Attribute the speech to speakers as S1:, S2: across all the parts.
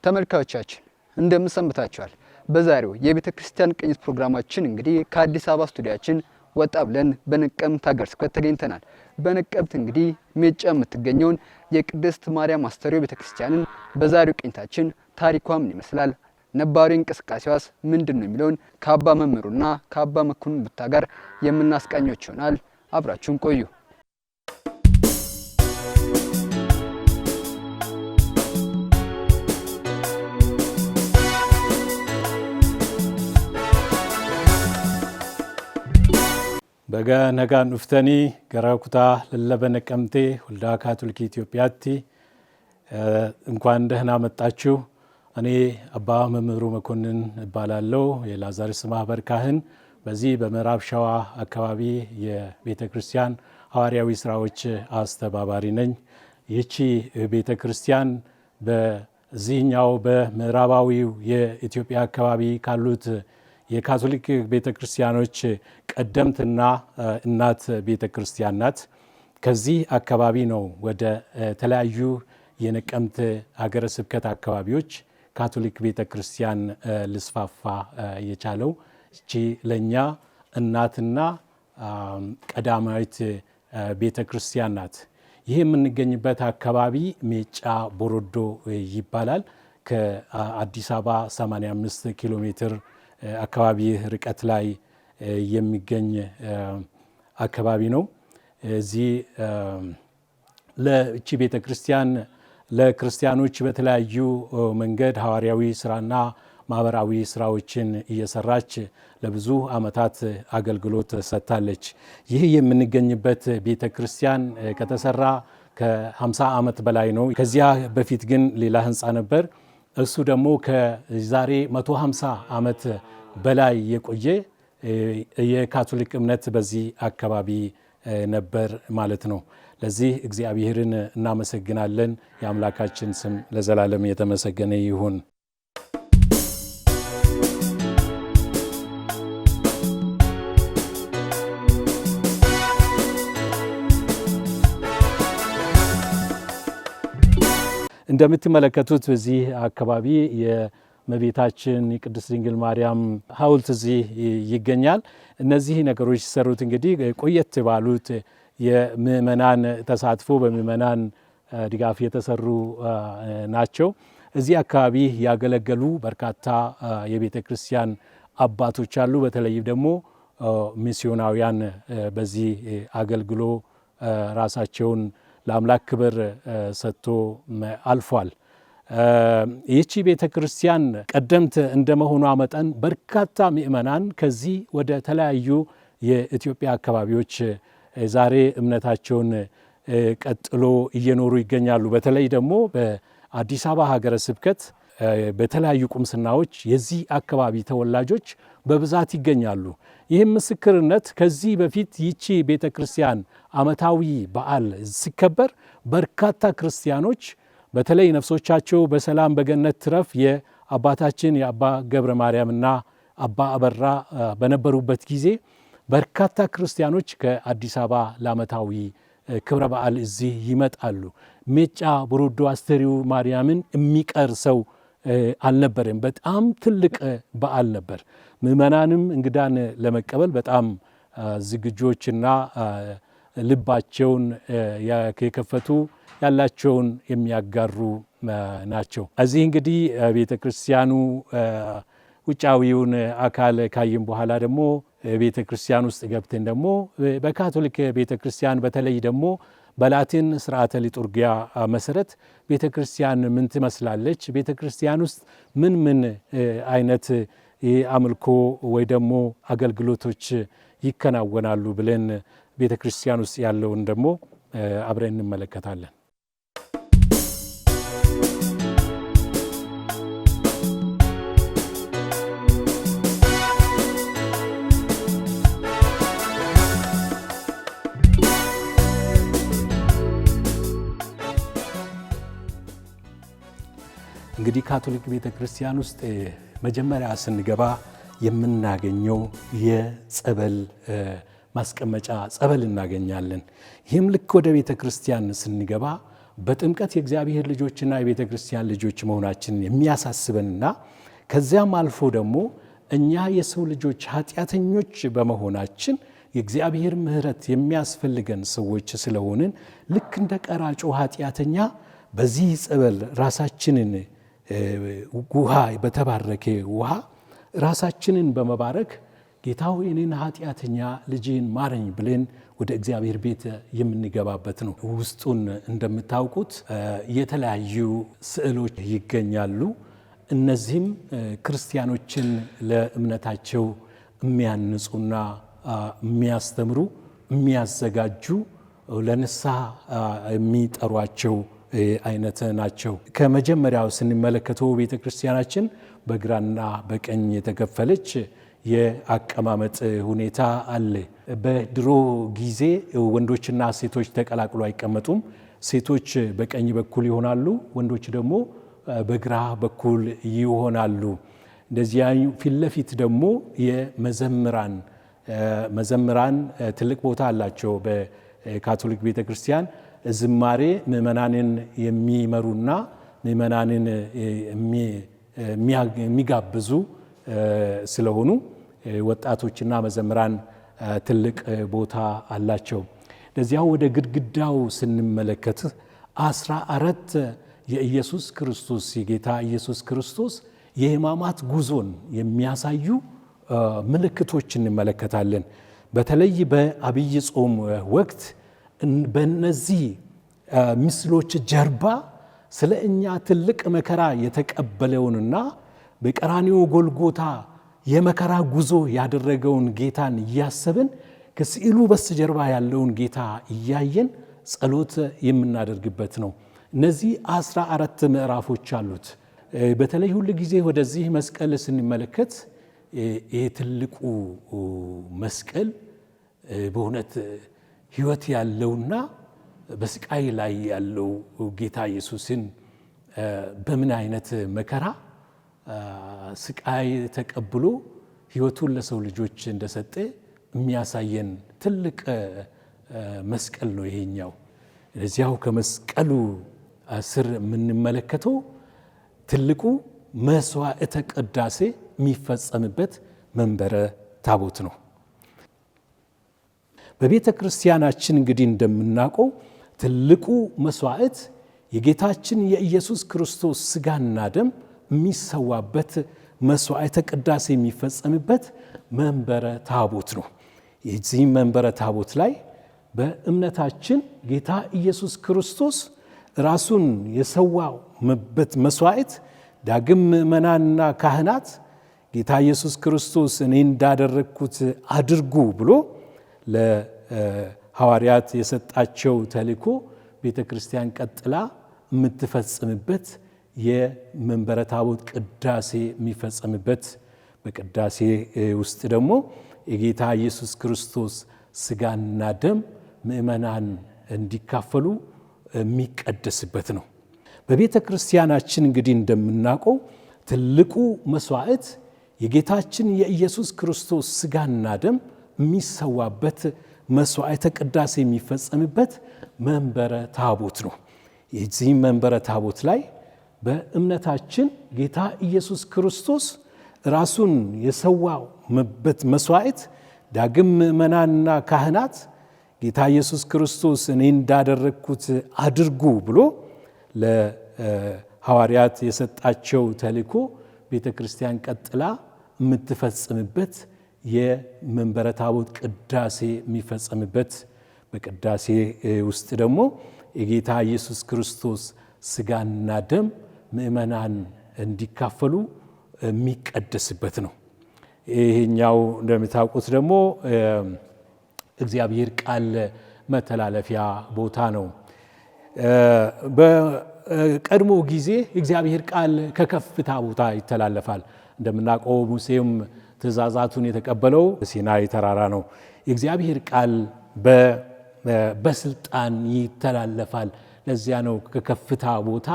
S1: ተመልካቾቻችን እንደምሰምታችኋል። በዛሬው የቤተ ክርስቲያን ቅኝት ፕሮግራማችን እንግዲህ ከአዲስ አበባ ስቱዲያችን ወጣ ብለን በነቀምት ሀገረ ስብከት ተገኝተናል። በነቀምት እንግዲህ ሜጫ የምትገኘውን የቅድስት ማርያም አስተርእዮ ቤተ ክርስቲያንን በዛሬው ቅኝታችን ታሪኳ ምን ይመስላል፣ ነባሪ እንቅስቃሴዋስ ምንድነው የሚለውን ከአባ መምህሩና ከአባ መኮንን ቡታ ጋር የምናስቃኞች ይሆናል። አብራችሁን ቆዩ።
S2: በጋ ነጋን ኡፍተኒ ገራኩታ ለለበነቀምቴ ወልዳ ካቶሊክ ኢትዮጵያቲ እንኳን ደህና መጣችሁ። እኔ አባ መምህሩ መኮንን እባላለሁ። የላዛርስ ማህበር ካህን በዚህ በምዕራብ ሸዋ አካባቢ የቤተ ክርስቲያን ሐዋርያዊ ስራዎች አስተባባሪ ነኝ። ይህቺ ቤተ ክርስቲያን በዚህኛው በምዕራባዊው የኢትዮጵያ አካባቢ ካሉት የካቶሊክ ቤተ ክርስቲያኖች ቀደምትና እናት ቤተ ክርስቲያን ናት። ከዚህ አካባቢ ነው ወደ ተለያዩ የነቀምት ሀገረ ስብከት አካባቢዎች ካቶሊክ ቤተ ክርስቲያን ልስፋፋ የቻለው። እቺ ለኛ እናትና ቀዳማዊት ቤተ ክርስቲያን ናት። ይህ የምንገኝበት አካባቢ ሜጫ ቦሮዶ ይባላል። ከአዲስ አበባ 85 ኪሎ ሜትር አካባቢ ርቀት ላይ የሚገኝ አካባቢ ነው። እዚህ ለእቺ ቤተ ክርስቲያን ለክርስቲያኖች በተለያዩ መንገድ ሐዋርያዊ ስራና ማህበራዊ ስራዎችን እየሰራች ለብዙ ዓመታት አገልግሎት ሰጥታለች። ይህ የምንገኝበት ቤተ ክርስቲያን ከተሰራ ከ50 ዓመት በላይ ነው። ከዚያ በፊት ግን ሌላ ህንፃ ነበር። እሱ ደግሞ ከዛሬ 150 ዓመት በላይ የቆየ የካቶሊክ እምነት በዚህ አካባቢ ነበር ማለት ነው። ለዚህ እግዚአብሔርን እናመሰግናለን። የአምላካችን ስም ለዘላለም የተመሰገነ ይሁን። እንደምትመለከቱት በዚህ አካባቢ የእመቤታችን የቅድስት ድንግል ማርያም ሐውልት እዚህ ይገኛል። እነዚህ ነገሮች ሲሰሩት እንግዲህ ቆየት ባሉት የምእመናን ተሳትፎ በምእመናን ድጋፍ የተሰሩ ናቸው። እዚህ አካባቢ ያገለገሉ በርካታ የቤተ ክርስቲያን አባቶች አሉ። በተለይም ደግሞ ሚስዮናውያን በዚህ አገልግሎ ራሳቸውን ለአምላክ ክብር ሰጥቶ አልፏል። ይህቺ ቤተ ክርስቲያን ቀደምት እንደመሆኗ መጠን በርካታ ምእመናን ከዚህ ወደ ተለያዩ የኢትዮጵያ አካባቢዎች ዛሬ እምነታቸውን ቀጥሎ እየኖሩ ይገኛሉ። በተለይ ደግሞ በአዲስ አበባ ሀገረ ስብከት በተለያዩ ቁምስናዎች የዚህ አካባቢ ተወላጆች በብዛት ይገኛሉ። ይህም ምስክርነት ከዚህ በፊት ይቺ ቤተ ክርስቲያን ዓመታዊ በዓል ሲከበር በርካታ ክርስቲያኖች በተለይ ነፍሶቻቸው በሰላም በገነት ትረፍ የአባታችን የአባ ገብረ ማርያምና አባ አበራ በነበሩበት ጊዜ በርካታ ክርስቲያኖች ከአዲስ አበባ ለዓመታዊ ክብረ በዓል እዚህ ይመጣሉ። ሜጫ ቦሮዶ አስተርእዮ ማርያምን የሚቀር ሰው አልነበረም። በጣም ትልቅ በዓል ነበር። ምእመናንም እንግዳን ለመቀበል በጣም ዝግጆችና ልባቸውን የከፈቱ ያላቸውን የሚያጋሩ ናቸው። እዚህ እንግዲህ ቤተ ክርስቲያኑ ውጫዊውን አካል ካየን በኋላ ደግሞ ቤተ ክርስቲያን ውስጥ ገብተን ደግሞ በካቶሊክ ቤተ ክርስቲያን በተለይ ደግሞ በላቲን ስርዓተ ሊቱርጊያ መሰረት ቤተ ክርስቲያን ምን ትመስላለች፣ ቤተ ክርስቲያን ውስጥ ምን ምን አይነት አምልኮ ወይ ደግሞ አገልግሎቶች ይከናወናሉ ብለን ቤተ ክርስቲያን ውስጥ ያለውን ደግሞ አብረን እንመለከታለን። እንግዲህ ካቶሊክ ቤተ ክርስቲያን ውስጥ መጀመሪያ ስንገባ የምናገኘው የጸበል ማስቀመጫ ጸበል እናገኛለን። ይህም ልክ ወደ ቤተ ክርስቲያን ስንገባ በጥምቀት የእግዚአብሔር ልጆችና የቤተ ክርስቲያን ልጆች መሆናችንን የሚያሳስበንና ከዚያም አልፎ ደግሞ እኛ የሰው ልጆች ኃጢአተኞች በመሆናችን የእግዚአብሔር ምሕረት የሚያስፈልገን ሰዎች ስለሆንን ልክ እንደ ቀራጩ ኃጢአተኛ በዚህ ጸበል ራሳችንን ውሃ በተባረከ ውሃ ራሳችንን በመባረክ ጌታ ሆይ እኔን ኃጢአተኛ ልጅህን ማረኝ ብለን ወደ እግዚአብሔር ቤት የምንገባበት ነው። ውስጡን እንደምታውቁት የተለያዩ ስዕሎች ይገኛሉ። እነዚህም ክርስቲያኖችን ለእምነታቸው የሚያንጹና የሚያስተምሩ የሚያዘጋጁ ለንስሐ የሚጠሯቸው አይነት ናቸው። ከመጀመሪያው ስንመለከተው ቤተ ክርስቲያናችን በግራና በቀኝ የተከፈለች የአቀማመጥ ሁኔታ አለ። በድሮ ጊዜ ወንዶችና ሴቶች ተቀላቅሎ አይቀመጡም። ሴቶች በቀኝ በኩል ይሆናሉ፣ ወንዶች ደግሞ በግራ በኩል ይሆናሉ። እንደዚያ ፊት ለፊት ደግሞ መዘምራን ትልቅ ቦታ አላቸው። በካቶሊክ ቤተ ክርስቲያን ዝማሬ ምእመናንን የሚመሩና ምእመናንን የሚጋብዙ ስለሆኑ ወጣቶችና መዘምራን ትልቅ ቦታ አላቸው። ለዚያው ወደ ግድግዳው ስንመለከት 14 የኢየሱስ ክርስቶስ የጌታ ኢየሱስ ክርስቶስ የሕማማት ጉዞን የሚያሳዩ ምልክቶች እንመለከታለን። በተለይ በአብይ ጾም ወቅት በእነዚህ ምስሎች ጀርባ ስለ እኛ ትልቅ መከራ የተቀበለውንና በቀራንዮ ጎልጎታ የመከራ ጉዞ ያደረገውን ጌታን እያሰብን ከስዕሉ በስተጀርባ ያለውን ጌታ እያየን ጸሎት የምናደርግበት ነው። እነዚህ 14 ምዕራፎች አሉት። በተለይ ሁል ጊዜ ወደዚህ መስቀል ስንመለከት ይህ ትልቁ መስቀል በእውነት ሕይወት ያለውና በስቃይ ላይ ያለው ጌታ ኢየሱስን በምን አይነት መከራ ስቃይ ተቀብሎ ሕይወቱን ለሰው ልጆች እንደሰጠ የሚያሳየን ትልቅ መስቀል ነው ይሄኛው። ለዚያው ከመስቀሉ ስር የምንመለከተው ትልቁ መስዋዕተ ቅዳሴ የሚፈጸምበት መንበረ ታቦት ነው። በቤተ ክርስቲያናችን እንግዲህ እንደምናውቀው ትልቁ መስዋዕት የጌታችን የኢየሱስ ክርስቶስ ሥጋና ደም የሚሰዋበት መስዋዕተ ቅዳሴ የሚፈጸምበት መንበረ ታቦት ነው። የዚህ መንበረ ታቦት ላይ በእምነታችን ጌታ ኢየሱስ ክርስቶስ ራሱን የሰዋበት መስዋዕት ዳግም ምእመናንና ካህናት ጌታ ኢየሱስ ክርስቶስ እኔ እንዳደረግኩት አድርጉ ብሎ ለሐዋርያት የሰጣቸው ተልእኮ ቤተ ክርስቲያን ቀጥላ የምትፈጽምበት የመንበረ ታቦት ቅዳሴ የሚፈጸምበት፣ በቅዳሴ ውስጥ ደግሞ የጌታ ኢየሱስ ክርስቶስ ሥጋና ደም ምእመናን እንዲካፈሉ የሚቀደስበት ነው። በቤተ ክርስቲያናችን እንግዲህ እንደምናውቀው ትልቁ መስዋዕት የጌታችን የኢየሱስ ክርስቶስ ሥጋና ደም የሚሰዋበት መስዋዕተ ቅዳሴ የሚፈጸምበት መንበረ ታቦት ነው። የዚህ መንበረ ታቦት ላይ በእምነታችን ጌታ ኢየሱስ ክርስቶስ ራሱን የሰዋበት መስዋዕት ዳግም ምእመናንና ካህናት ጌታ ኢየሱስ ክርስቶስ እኔ እንዳደረግኩት አድርጉ ብሎ ለሐዋርያት የሰጣቸው ተልእኮ ቤተ ክርስቲያን ቀጥላ የምትፈጽምበት የመንበረ ታቦት ቅዳሴ የሚፈጸምበት፣ በቅዳሴ ውስጥ ደግሞ የጌታ ኢየሱስ ክርስቶስ ሥጋና ደም ምእመናን እንዲካፈሉ የሚቀደስበት ነው። ይሄኛው እንደምታውቁት ደግሞ እግዚአብሔር ቃል መተላለፊያ ቦታ ነው። በቀድሞ ጊዜ እግዚአብሔር ቃል ከከፍታ ቦታ ይተላለፋል። እንደምናውቀው ሙሴም ትእዛዛቱን የተቀበለው ሲናይ ተራራ ነው። የእግዚአብሔር ቃል በስልጣን ይተላለፋል። ለዚያ ነው ከከፍታ ቦታ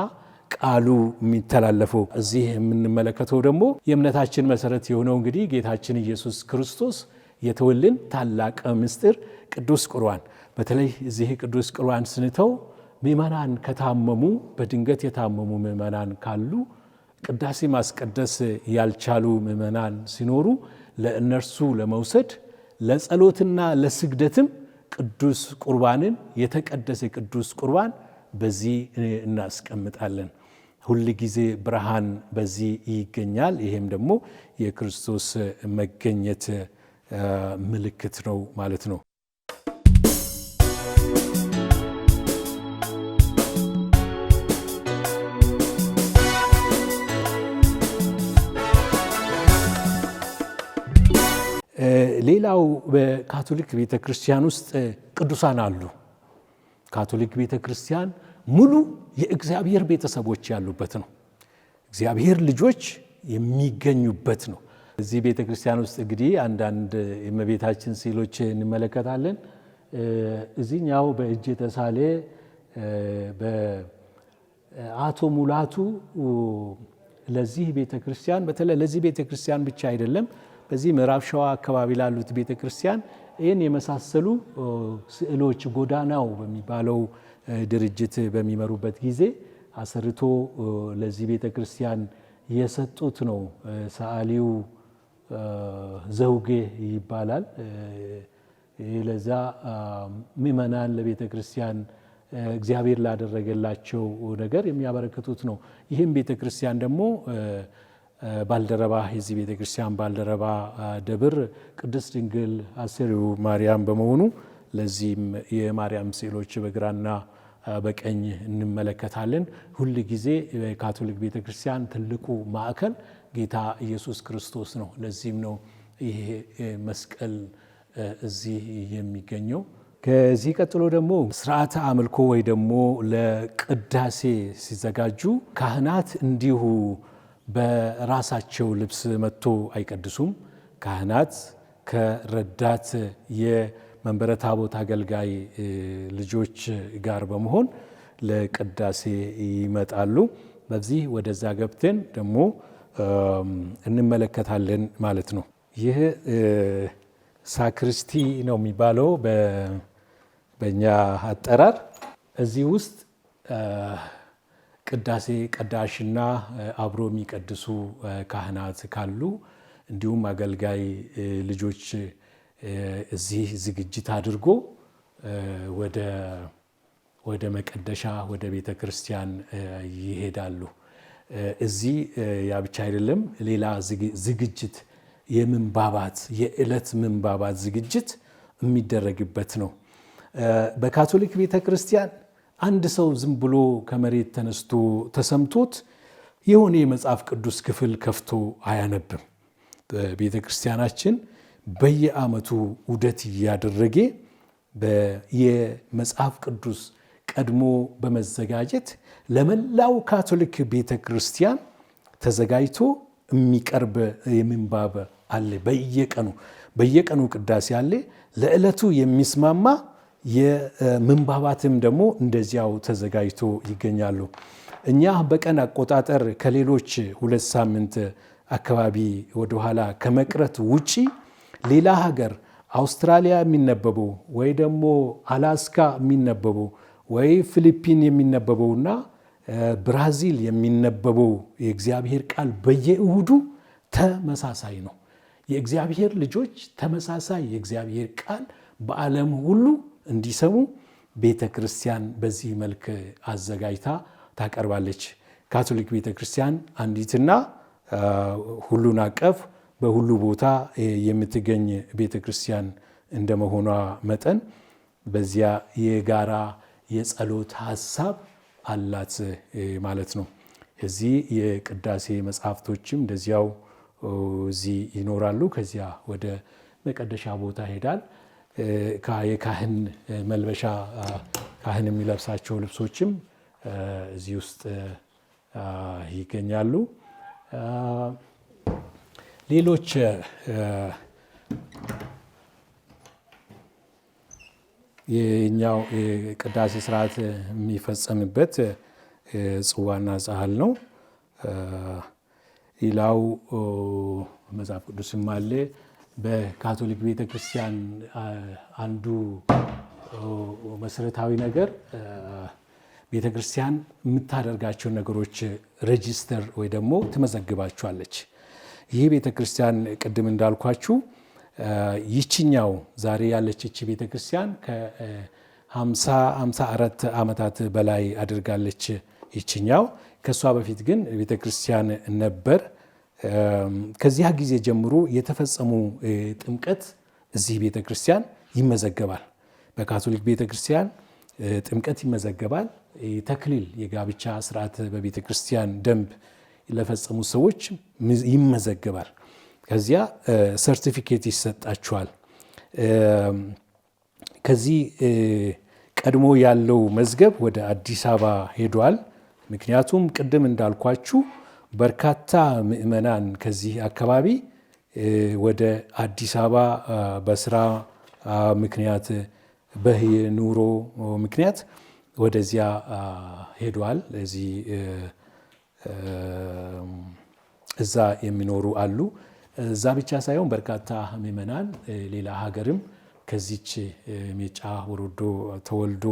S2: ቃሉ የሚተላለፈው። እዚህ የምንመለከተው ደግሞ የእምነታችን መሰረት የሆነው እንግዲህ ጌታችን ኢየሱስ ክርስቶስ የተወልን ታላቅ ምስጢር ቅዱስ ቁርባን። በተለይ እዚህ ቅዱስ ቁርባን ስንተው ምእመናን ከታመሙ በድንገት የታመሙ ምእመናን ካሉ ቅዳሴ ማስቀደስ ያልቻሉ ምእመናን ሲኖሩ ለእነርሱ ለመውሰድ ለጸሎትና ለስግደትም ቅዱስ ቁርባንን የተቀደሰ ቅዱስ ቁርባን በዚህ እናስቀምጣለን። ሁል ጊዜ ብርሃን በዚህ ይገኛል። ይሄም ደግሞ የክርስቶስ መገኘት ምልክት ነው ማለት ነው። ሌላው በካቶሊክ ቤተ ክርስቲያን ውስጥ ቅዱሳን አሉ። ካቶሊክ ቤተ ክርስቲያን ሙሉ የእግዚአብሔር ቤተሰቦች ያሉበት ነው። እግዚአብሔር ልጆች የሚገኙበት ነው። እዚህ ቤተ ክርስቲያን ውስጥ እንግዲህ አንዳንድ የእመቤታችን ስዕሎች እንመለከታለን። እዚህኛው በእጅ የተሳለ በአቶ ሙላቱ ለዚህ ቤተ ክርስቲያን በተለይ ለዚህ ቤተ ክርስቲያን ብቻ አይደለም፣ በዚህ ምዕራብ ሸዋ አካባቢ ላሉት ቤተ ክርስቲያን ይህን የመሳሰሉ ስዕሎች ጎዳናው በሚባለው ድርጅት በሚመሩበት ጊዜ አሰርቶ ለዚህ ቤተ ክርስቲያን የሰጡት ነው። ሰዓሊው ዘውጌ ይባላል። ለዛ ምእመናን ለቤተ ክርስቲያን እግዚአብሔር ላደረገላቸው ነገር የሚያበረክቱት ነው። ይህም ቤተ ክርስቲያን ደግሞ ባልደረባ የዚህ ቤተ ክርስቲያን ባልደረባ ደብር ቅድስት ድንግል አሰሪው ማርያም በመሆኑ ለዚህም የማርያም ስዕሎች በግራና በቀኝ እንመለከታለን። ሁል ጊዜ የካቶሊክ ቤተ ክርስቲያን ትልቁ ማዕከል ጌታ ኢየሱስ ክርስቶስ ነው። ለዚህም ነው ይሄ መስቀል እዚህ የሚገኘው። ከዚህ ቀጥሎ ደግሞ ስርዓተ አምልኮ ወይ ደግሞ ለቅዳሴ ሲዘጋጁ ካህናት እንዲሁ በራሳቸው ልብስ መጥቶ አይቀድሱም። ካህናት ከረዳት የመንበረ ታቦት አገልጋይ ልጆች ጋር በመሆን ለቅዳሴ ይመጣሉ። በዚህ ወደዛ ገብተን ደግሞ እንመለከታለን ማለት ነው። ይህ ሳክርስቲ ነው የሚባለው በእኛ አጠራር። እዚህ ውስጥ ቅዳሴ ቀዳሽና አብሮ የሚቀድሱ ካህናት ካሉ እንዲሁም አገልጋይ ልጆች እዚህ ዝግጅት አድርጎ ወደ መቀደሻ ወደ ቤተ ክርስቲያን ይሄዳሉ። እዚህ ያ ብቻ አይደለም፣ ሌላ ዝግጅት የምንባባት የዕለት ምንባባት ዝግጅት የሚደረግበት ነው። በካቶሊክ ቤተ ክርስቲያን አንድ ሰው ዝም ብሎ ከመሬት ተነስቶ ተሰምቶት የሆነ የመጽሐፍ ቅዱስ ክፍል ከፍቶ አያነብም። በቤተ ክርስቲያናችን በየዓመቱ ዑደት እያደረገ የመጽሐፍ ቅዱስ ቀድሞ በመዘጋጀት ለመላው ካቶሊክ ቤተ ክርስቲያን ተዘጋጅቶ የሚቀርብ የምንባብ አለ። በየቀኑ ቅዳሴ አለ። ለዕለቱ የሚስማማ የምንባባትም ደግሞ እንደዚያው ተዘጋጅቶ ይገኛሉ። እኛ በቀን አቆጣጠር ከሌሎች 2 ሳምንት አካባቢ ወደኋላ ከመቅረት ውጪ ሌላ ሀገር አውስትራሊያ የሚነበበው ወይ ደግሞ አላስካ የሚነበበው ወይ ፊሊፒን የሚነበበውና ብራዚል የሚነበበው የእግዚአብሔር ቃል በየእሁዱ ተመሳሳይ ነው። የእግዚአብሔር ልጆች ተመሳሳይ የእግዚአብሔር ቃል በዓለም ሁሉ እንዲሰሙ ቤተ ክርስቲያን በዚህ መልክ አዘጋጅታ ታቀርባለች። ካቶሊክ ቤተ ክርስቲያን አንዲትና ሁሉን አቀፍ በሁሉ ቦታ የምትገኝ ቤተ ክርስቲያን እንደመሆኗ መጠን በዚያ የጋራ የጸሎት ሀሳብ አላት ማለት ነው። እዚህ የቅዳሴ መጽሐፍቶችም እንደዚያው እዚህ ይኖራሉ። ከዚያ ወደ መቀደሻ ቦታ ይሄዳል። የካህን መልበሻ ካህን የሚለብሳቸው ልብሶችም እዚህ ውስጥ ይገኛሉ። ሌሎች የኛው የቅዳሴ ስርዓት የሚፈጸምበት ጽዋና ጻሕል ነው። ሌላው መጽሐፍ ቅዱስም አለ። በካቶሊክ ቤተ ክርስቲያን አንዱ መሰረታዊ ነገር ቤተክርስቲያን የምታደርጋቸውን ነገሮች ሬጂስተር ወይ ደግሞ ትመዘግባቸዋለች። ይህ ቤተክርስቲያን ቅድም እንዳልኳችሁ ይችኛው ዛሬ ያለች እቺ ቤተክርስቲያን ከ54 ዓመታት በላይ አድርጋለች ይችኛው። ከሷ በፊት ግን ቤተክርስቲያን ነበር። ከዚያ ጊዜ ጀምሮ የተፈጸሙ ጥምቀት እዚህ ቤተክርስቲያን ይመዘገባል። በካቶሊክ ቤተክርስቲያን ጥምቀት ይመዘገባል። ተክሊል የጋብቻ ስርዓት በቤተክርስቲያን ደንብ ለፈጸሙ ሰዎች ይመዘገባል። ከዚያ ሰርቲፊኬት ይሰጣቸዋል። ከዚህ ቀድሞ ያለው መዝገብ ወደ አዲስ አበባ ሄዷል። ምክንያቱም ቅድም እንዳልኳችሁ በርካታ ምእመናን ከዚህ አካባቢ ወደ አዲስ አበባ በስራ ምክንያት በኑሮ ምክንያት ወደዚያ ሄዷል። እዛ የሚኖሩ አሉ። እዛ ብቻ ሳይሆን በርካታ ምእመናን ሌላ ሀገርም ከዚች ሜጫ ወሮዶ ተወልዶ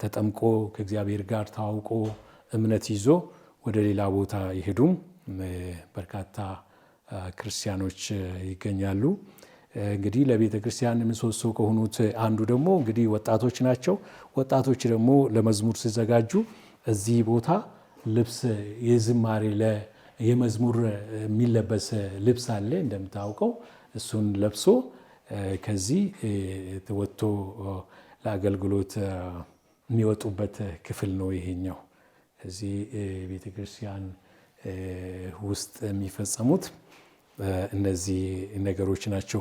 S2: ተጠምቆ ከእግዚአብሔር ጋር ተዋውቆ እምነት ይዞ ወደ ሌላ ቦታ ይሄዱም በርካታ ክርስቲያኖች ይገኛሉ። እንግዲህ ለቤተ ክርስቲያን ምሰሶ ከሆኑት አንዱ ደግሞ እንግዲህ ወጣቶች ናቸው። ወጣቶች ደግሞ ለመዝሙር ሲዘጋጁ እዚህ ቦታ ልብስ የዝማሬ የመዝሙር የሚለበስ ልብስ አለ እንደምታውቀው። እሱን ለብሶ ከዚህ ወጥቶ ለአገልግሎት የሚወጡበት ክፍል ነው ይሄኛው። እዚህ ቤተ ክርስቲያን ውስጥ የሚፈጸሙት እነዚህ ነገሮች ናቸው።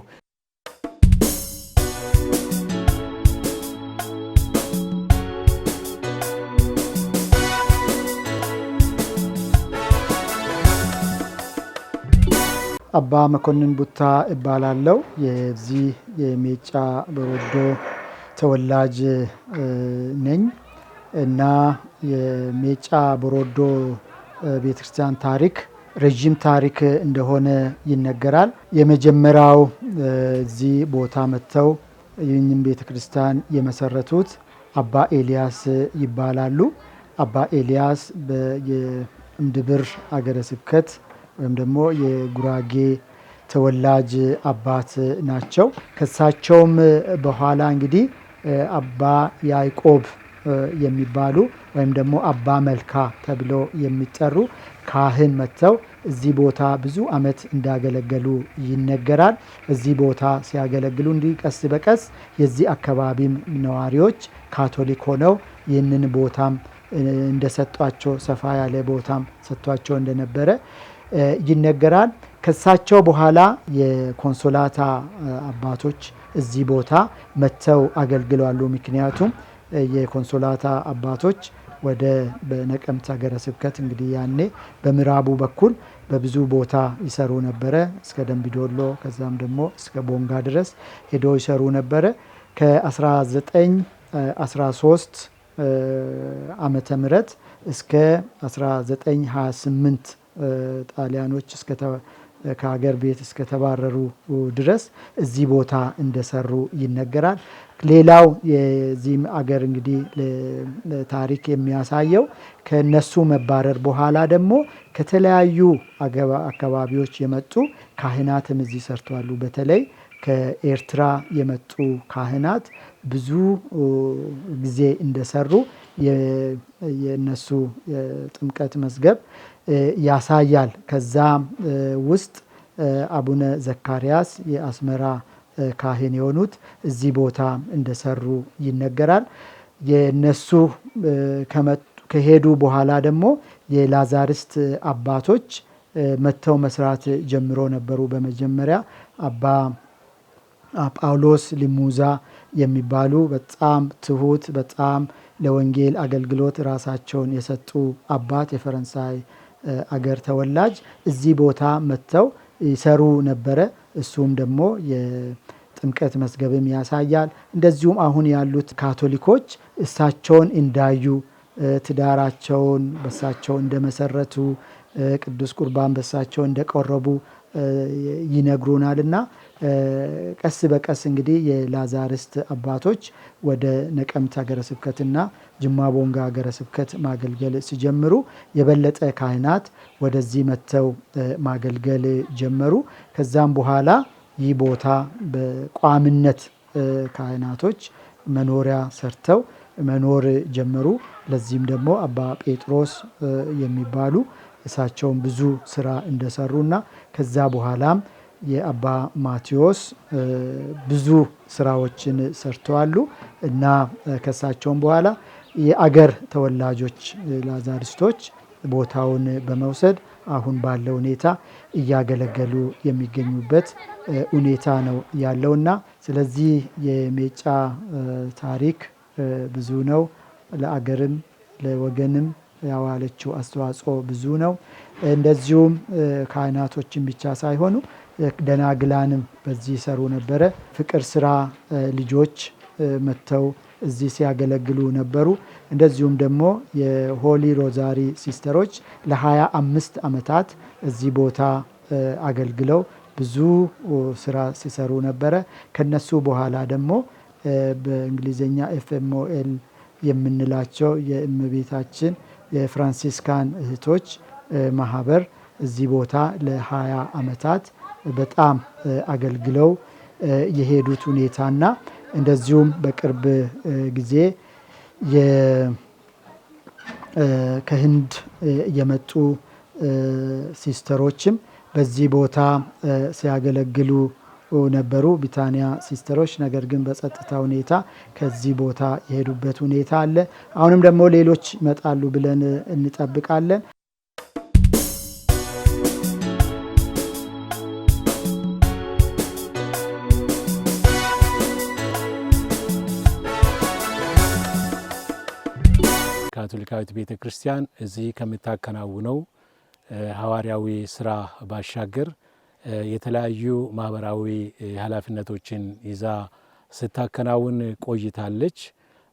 S3: አባ መኮንን ቡታ እባላለሁ። የዚህ የሜጫ በሮዶ ተወላጅ ነኝ እና የሜጫ በሮዶ ቤተክርስቲያን ታሪክ ረጅም ታሪክ እንደሆነ ይነገራል። የመጀመሪያው እዚህ ቦታ መጥተው ይህንን ቤተክርስቲያን የመሰረቱት አባ ኤልያስ ይባላሉ። አባ ኤልያስ የእምድብር አገረ ስብከት ወይም ደግሞ የጉራጌ ተወላጅ አባት ናቸው። ከሳቸውም በኋላ እንግዲህ አባ ያዕቆብ የሚባሉ ወይም ደግሞ አባ መልካ ተብሎ የሚጠሩ ካህን መጥተው እዚህ ቦታ ብዙ ዓመት እንዳገለገሉ ይነገራል። እዚህ ቦታ ሲያገለግሉ እንዲህ ቀስ በቀስ የዚህ አካባቢም ነዋሪዎች ካቶሊክ ሆነው ይህንን ቦታም እንደሰጧቸው ሰፋ ያለ ቦታም ሰጥቷቸው እንደነበረ ይነገራል። ከሳቸው በኋላ የኮንሶላታ አባቶች እዚህ ቦታ መጥተው አገልግለዋል። ምክንያቱም የኮንሶላታ አባቶች ወደ በነቀምት ሀገረ ስብከት እንግዲህ ያኔ በምዕራቡ በኩል በብዙ ቦታ ይሰሩ ነበረ። እስከ ደምቢዶሎ ከዛም ደግሞ እስከ ቦንጋ ድረስ ሄዶ ይሰሩ ነበረ። ከ1913 ዓመተ ምህረት እስከ 1928 ጣሊያኖች ከሀገር ቤት እስከተባረሩ ድረስ እዚህ ቦታ እንደሰሩ ይነገራል። ሌላው የዚህም አገር እንግዲህ ታሪክ የሚያሳየው ከነሱ መባረር በኋላ ደግሞ ከተለያዩ አካባቢዎች የመጡ ካህናትም እዚህ ሰርተዋል። በተለይ ከኤርትራ የመጡ ካህናት ብዙ ጊዜ እንደሰሩ የነሱ የጥምቀት መዝገብ ያሳያል። ከዛ ውስጥ አቡነ ዘካርያስ የአስመራ ካህን የሆኑት እዚህ ቦታ እንደሰሩ ይነገራል። የነሱ ከሄዱ በኋላ ደግሞ የላዛርስት አባቶች መጥተው መስራት ጀምሮ ነበሩ። በመጀመሪያ አባ ጳውሎስ ሊሙዛ የሚባሉ በጣም ትሁት በጣም ለወንጌል አገልግሎት ራሳቸውን የሰጡ አባት የፈረንሳይ አገር ተወላጅ እዚህ ቦታ መጥተው ይሰሩ ነበረ። እሱም ደግሞ የጥምቀት መዝገብም ያሳያል። እንደዚሁም አሁን ያሉት ካቶሊኮች እሳቸውን እንዳዩ ትዳራቸውን በሳቸው እንደመሰረቱ ቅዱስ ቁርባን በሳቸው እንደቆረቡ ይነግሩናልና ቀስ በቀስ እንግዲህ የላዛሪስት አባቶች ወደ ነቀምት ሀገረ ስብከትና ጅማ ቦንጋ ሀገረ ስብከት ማገልገል ሲጀምሩ የበለጠ ካህናት ወደዚህ መጥተው ማገልገል ጀመሩ። ከዛም በኋላ ይህ ቦታ በቋምነት ካህናቶች መኖሪያ ሰርተው መኖር ጀመሩ። ለዚህም ደግሞ አባ ጴጥሮስ የሚባሉ እሳቸውን ብዙ ስራ እንደሰሩና ከዛ በኋላም የአባ ማቴዎስ ብዙ ስራዎችን ሰርተዋሉ እና ከሳቸውም በኋላ የአገር ተወላጆች ላዛሪስቶች ቦታውን በመውሰድ አሁን ባለው ሁኔታ እያገለገሉ የሚገኙበት ሁኔታ ነው ያለውና ስለዚህ የሜጫ ታሪክ ብዙ ነው። ለአገርም ለወገንም ያዋለችው አስተዋጽኦ ብዙ ነው። እንደዚሁም ካህናቶችን ብቻ ሳይሆኑ ደናግላንም በዚህ ሰሩ ነበረ። ፍቅር ስራ ልጆች መጥተው እዚህ ሲያገለግሉ ነበሩ። እንደዚሁም ደግሞ የሆሊ ሮዛሪ ሲስተሮች ለ25 ዓመታት እዚህ ቦታ አገልግለው ብዙ ስራ ሲሰሩ ነበረ። ከነሱ በኋላ ደግሞ በእንግሊዝኛ ኤፍኤምኦኤል የምንላቸው የእመቤታችን የፍራንሲስካን እህቶች ማህበር እዚህ ቦታ ለ20 ዓመታት በጣም አገልግለው የሄዱት ሁኔታና እንደዚሁም በቅርብ ጊዜ ከህንድ የመጡ ሲስተሮችም በዚህ ቦታ ሲያገለግሉ ነበሩ፣ ቢታንያ ሲስተሮች። ነገር ግን በጸጥታ ሁኔታ ከዚህ ቦታ የሄዱበት ሁኔታ አለ። አሁንም ደግሞ ሌሎች ይመጣሉ ብለን እንጠብቃለን።
S2: ካቶሊካዊት ቤተ ክርስቲያን እዚህ ከምታከናውነው ሐዋርያዊ ስራ ባሻገር የተለያዩ ማህበራዊ ኃላፊነቶችን ይዛ ስታከናውን ቆይታለች።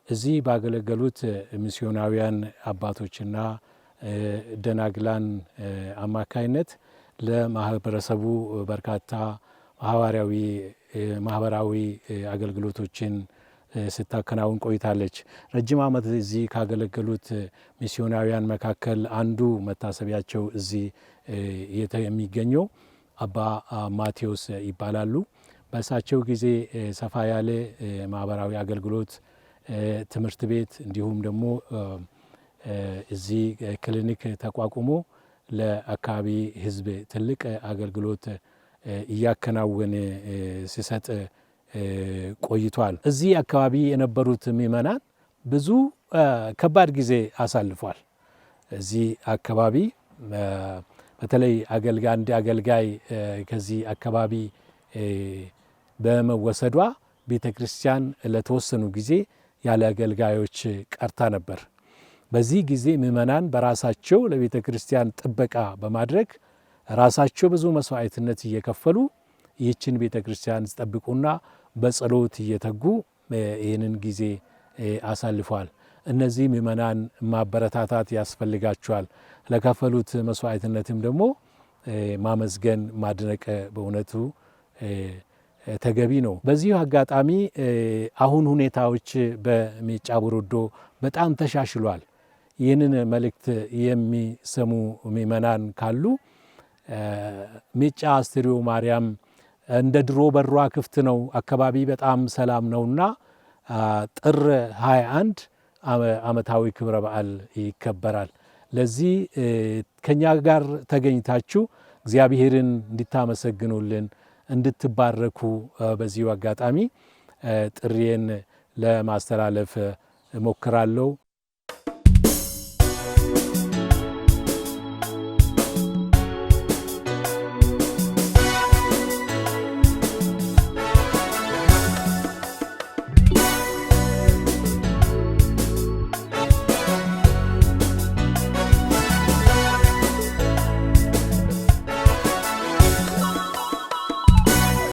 S2: እዚህ ባገለገሉት ሚስዮናውያን አባቶችና ደናግላን አማካይነት ለማህበረሰቡ በርካታ ማህበራዊ አገልግሎቶችን ስታከናውን ቆይታለች። ረጅም ዓመት እዚህ ካገለገሉት ሚስዮናውያን መካከል አንዱ መታሰቢያቸው እዚህ የሚገኘው አባ ማቴዎስ ይባላሉ። በእሳቸው ጊዜ ሰፋ ያለ ማህበራዊ አገልግሎት፣ ትምህርት ቤት እንዲሁም ደግሞ እዚህ ክሊኒክ ተቋቁሞ ለአካባቢ ሕዝብ ትልቅ አገልግሎት እያከናወነ ሲሰጥ ቆይቷል። እዚህ አካባቢ የነበሩት ምእመናን ብዙ ከባድ ጊዜ አሳልፏል። እዚህ አካባቢ በተለይ አንድ አገልጋይ ከዚህ አካባቢ በመወሰዷ ቤተ ክርስቲያን ለተወሰኑ ጊዜ ያለ አገልጋዮች ቀርታ ነበር። በዚህ ጊዜ ምእመናን በራሳቸው ለቤተ ክርስቲያን ጥበቃ በማድረግ ራሳቸው ብዙ መስዋዕትነት እየከፈሉ ይህችን ቤተ ክርስቲያን ጠብቁና በጸሎት እየተጉ ይህንን ጊዜ አሳልፏል። እነዚህ ምእመናን ማበረታታት ያስፈልጋቸዋል። ለከፈሉት መስዋዕትነትም ደግሞ ማመስገን ማድነቅ በእውነቱ ተገቢ ነው። በዚሁ አጋጣሚ አሁን ሁኔታዎች በሜጫ ቦሮዶ በጣም ተሻሽሏል። ይህንን መልእክት የሚሰሙ ምእመናን ካሉ ሜጫ አስተርዮ ማርያም እንደ ድሮ በሯ ክፍት ነው፣ አካባቢ በጣም ሰላም ነውና ጥር 21 ዓመታዊ ክብረ በዓል ይከበራል። ለዚህ ከኛ ጋር ተገኝታችሁ እግዚአብሔርን እንድታመሰግኑልን እንድትባረኩ በዚሁ አጋጣሚ ጥሪዬን ለማስተላለፍ እሞክራለሁ።